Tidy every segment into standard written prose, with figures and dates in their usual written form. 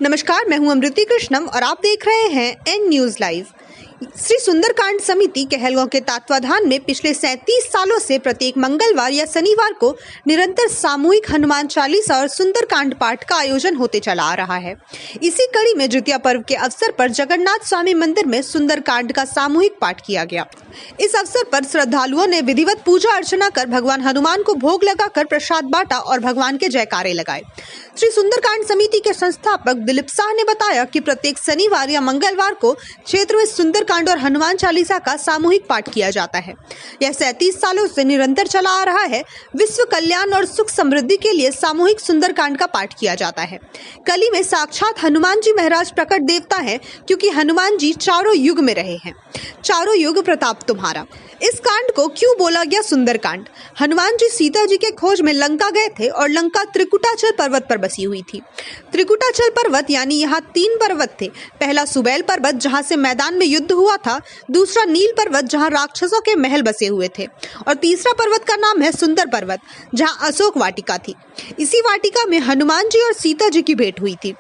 नमस्कार, मैं हूं अमृति कृष्णम और आप देख रहे हैं N news live. Shri Sundarkand Samiti Kahalgaon के तत्वाधान में पिछले 37 सालों से प्रत्येक मंगलवार या शनिवार को निरंतर सामूहिक हनुमान चालीसा और सुंदरकांड पाठ का आयोजन होते चला आ रहा है। इसी कड़ी में द्वितीय पर्व के अवसर पर जगन्नाथ स्वामी मंदिर में सुंदरकांड का सामूहिक पाठ किया गया। इस अवसर पर श्रद्धालुओं ने विधिवत पूजा अर्चना कर भगवान हनुमान को भोग लगाकर प्रसाद बांटा और भगवान के जयकारे लगाए। श्री सुंदरकांड समिति के संस्थापक दिलीप शाह ने बताया कि प्रत्येक शनिवार या मंगलवार को क्षेत्र में सुंदरकांड और हनुमान चालीसा का सामूहिक पाठ किया जाता है। यह 37 सालों से निरंतर चला आ रहा है। विश्व कल्याण और सुख समृद्धि के लिए सामूहिक सुंदरकांड का पाठ किया जाता है। कली में साक्षात हनुमान जी महाराज प्रकट देवता है, क्योंकि हनुमान जी चारों युग में रहे हैं। चारों युग प्रताप तुम्हारा। इस कांड को क्यों बोला गया सुंदरकांड? हनुमान जी सीता जी के खोज में लंका गए थे और लंका त्रिकुटाचल पर्वत पर बसी हुई थी। त्रिकुटाचल पर्वत यानी यहाँ 3 पर्वत थे। पहला सुबैल पर्वत जहाँ से मैदान में युद्ध हुआ था, दूसरा नील पर्वत जहाँ राक्षसों के महल बसे हुए थे, और तीसरा पर्वत का नाम है सुंदर पर्वत जहाँ अशोक वाटिका थी। इसी वाटिका में हनुमान जी और सीता जी की भेंट हुई थी।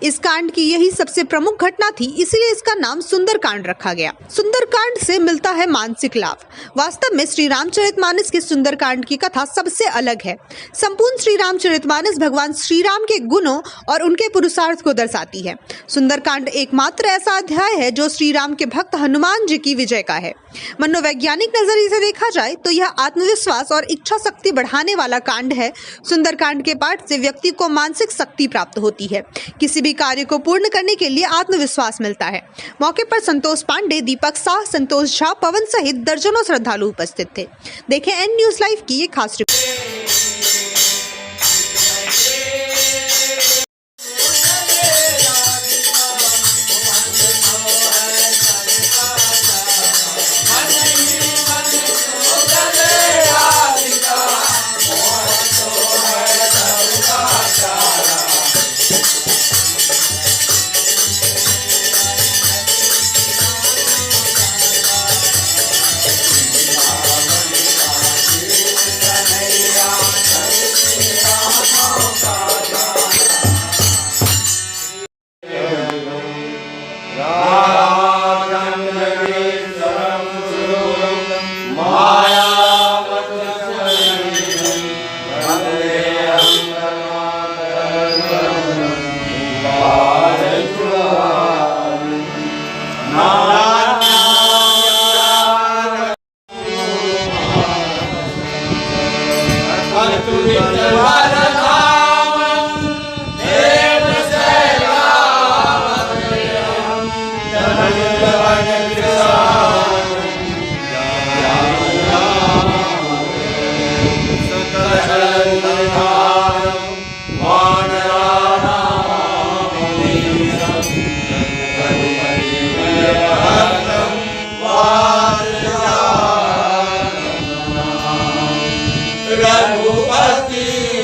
इस कांड की यही सबसे प्रमुख घटना थी, इसलिए इसका नाम सुंदरकांड रखा गया। सुंदरकांड से मिलता है मानसिक लाभ। वास्तव में श्री रामचरितमानस के सुंदरकांड की कथा सबसे अलग है। संपूर्ण श्री रामचरितमानस भगवान श्री राम के गुणों और उनके पुरुषार्थ को दर्शाती है। सुंदरकांड एकमात्र ऐसा अध्याय है जो श्री राम के भक्त हनुमान जी की विजय का है। मनोवैज्ञानिक नजरिए से देखा जाए तो यह आत्मविश्वास और इच्छा शक्ति बढ़ाने वाला कांड है। सुंदरकांड के पाठ से व्यक्ति को मानसिक शक्ति प्राप्त होती है। किसी भी कार्य को पूर्ण करने के लिए आत्मविश्वास मिलता है। मौके पर संतोष पांडे, दीपक शाह, संतोष झा, पवन सहित दर्जनों श्रद्धालु उपस्थित थे। देखें एन न्यूज लाइव की ये खास रिपोर्ट। रघुपति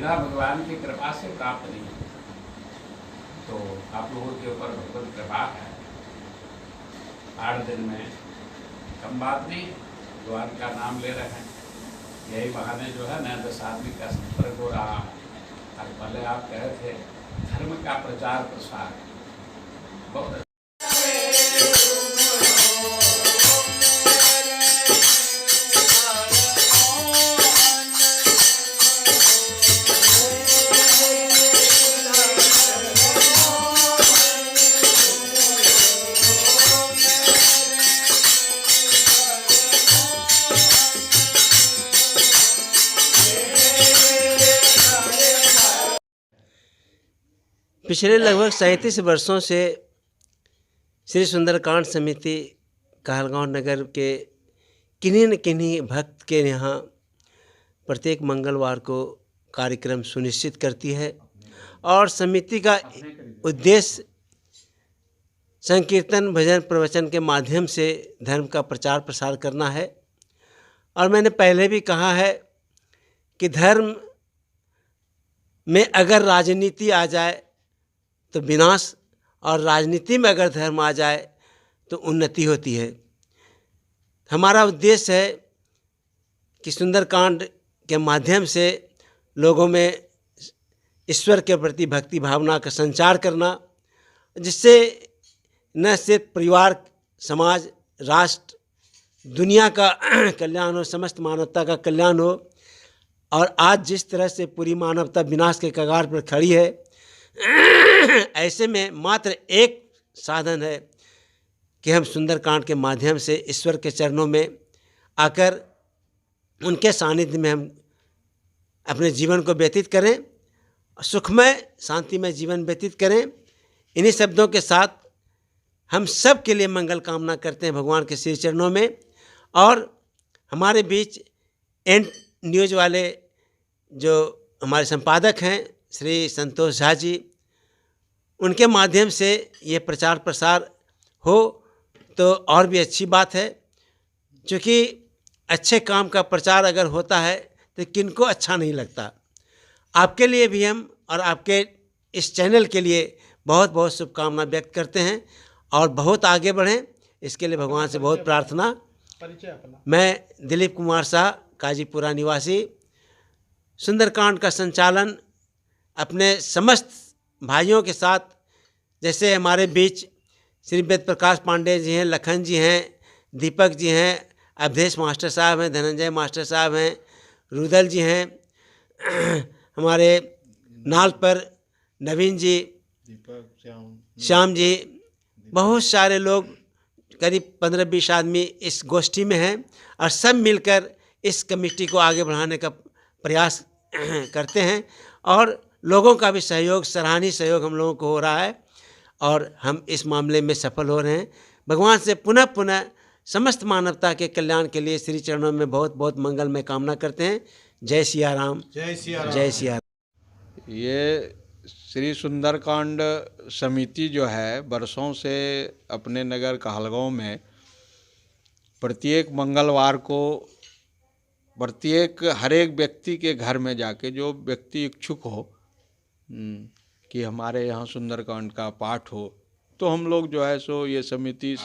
बिना भगवान की कृपा से प्राप्त नहीं है। तो आप लोगों के ऊपर भगवत कृपा है। 8 दिन में कम बात नहीं, भगवान का नाम ले रहे हैं, यही बहाने जो है ना 10 आदमी का संपर्क हो रहा है। और पहले आप कहे थे धर्म का प्रचार प्रसार बहुत पिछले लगभग 37 वर्षों से श्री सुंदरकांड समिति कहलगांव नगर के किन्हीं न किन्हीं भक्त के यहाँ प्रत्येक मंगलवार को कार्यक्रम सुनिश्चित करती है और समिति का उद्देश्य संकीर्तन भजन प्रवचन के माध्यम से धर्म का प्रचार प्रसार करना है। और मैंने पहले भी कहा है कि धर्म में अगर राजनीति आ जाए तो विनाश, और राजनीति में अगर धर्म आ जाए तो उन्नति होती है। हमारा उद्देश्य है कि सुंदरकांड के माध्यम से लोगों में ईश्वर के प्रति भक्ति भावना का संचार करना, जिससे न सिर्फ परिवार, समाज, राष्ट्र, दुनिया का कल्याण हो, समस्त मानवता का कल्याण हो। और आज जिस तरह से पूरी मानवता विनाश के कगार पर खड़ी है, ऐसे में मात्र एक साधन है कि हम सुंदरकांड के माध्यम से ईश्वर के चरणों में आकर उनके सानिध्य में हम अपने जीवन को व्यतीत करें, सुखमय शांतिमय जीवन व्यतीत करें। इन्हीं शब्दों के साथ हम सब के लिए मंगल कामना करते हैं भगवान के श्री चरणों में। और हमारे बीच एंड न्यूज़ वाले जो हमारे संपादक हैं श्री संतोष झा जी, उनके माध्यम से ये प्रचार प्रसार हो तो और भी अच्छी बात है। क्योंकि अच्छे काम का प्रचार अगर होता है तो किनको अच्छा नहीं लगता। आपके लिए भी हम और आपके इस चैनल के लिए बहुत बहुत शुभकामना व्यक्त करते हैं और बहुत आगे बढ़ें, इसके लिए भगवान से बहुत प्रार्थना। मैं दिलीप कुमार शाह, काजीपुरा निवासी, सुंदरकांड का संचालन अपने समस्त भाइयों के साथ, जैसे हमारे बीच श्री वेद प्रकाश पांडे जी हैं, लखन जी हैं, दीपक जी हैं, अवधेश मास्टर साहब हैं, धनंजय मास्टर साहब हैं, रुदल जी हैं, हमारे नाल पर नवीन जी, श्याम जी, बहुत सारे लोग, करीब 15-20 आदमी इस गोष्ठी में हैं और सब मिलकर इस कमेटी को आगे बढ़ाने का प्रयास करते हैं। और लोगों का भी सहयोग, सराहनीय सहयोग हम लोगों को हो रहा है और हम इस मामले में सफल हो रहे हैं। भगवान से पुनः पुनः समस्त मानवता के कल्याण के लिए श्री चरणों में बहुत बहुत मंगल में कामना करते हैं। जय सिया राम, जय सिया राम, जय सिया राम। ये श्री सुंदरकांड समिति जो है बरसों से अपने नगर कहलगांव में प्रत्येक मंगलवार को प्रत्येक हर एक व्यक्ति के घर में जाके, जो व्यक्ति इच्छुक हो कि हमारे यहाँ सुंदरकांड का पाठ हो, तो हम लोग जो है सो ये समिति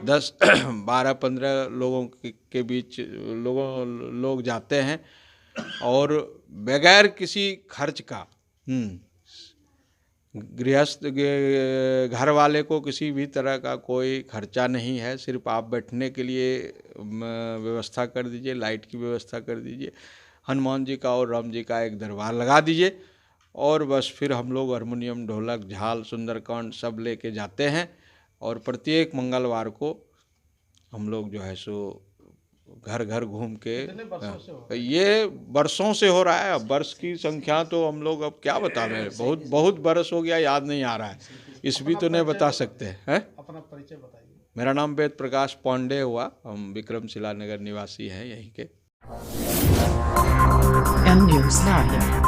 10, 12, 15 लोगों के बीच लोग जाते हैं और बगैर किसी खर्च का, गृहस्थ घर वाले को किसी भी तरह का कोई खर्चा नहीं है। सिर्फ आप बैठने के लिए व्यवस्था कर दीजिए, लाइट की व्यवस्था कर दीजिए, हनुमान जी का और राम जी का एक दरबार लगा दीजिए और बस फिर हम लोग हारमोनियम, ढोलक, झाल, सुंदरकांड सब लेके जाते हैं। और प्रत्येक मंगलवार को हम लोग जो है सो घर घर घूम के, ये वर्षों से हो रहा है। अब वर्ष की संख्या तो हम लोग अब क्या बता रहे हैं, बहुत बरस हो गया, याद नहीं आ रहा है, इस भी तो नहीं बता सकते हैं। अपना परिचय बताइए। मेरा नाम वेद प्रकाश पांडे हुआ, हम विक्रमशिला नगर निवासी हैं यहीं के। M News Live।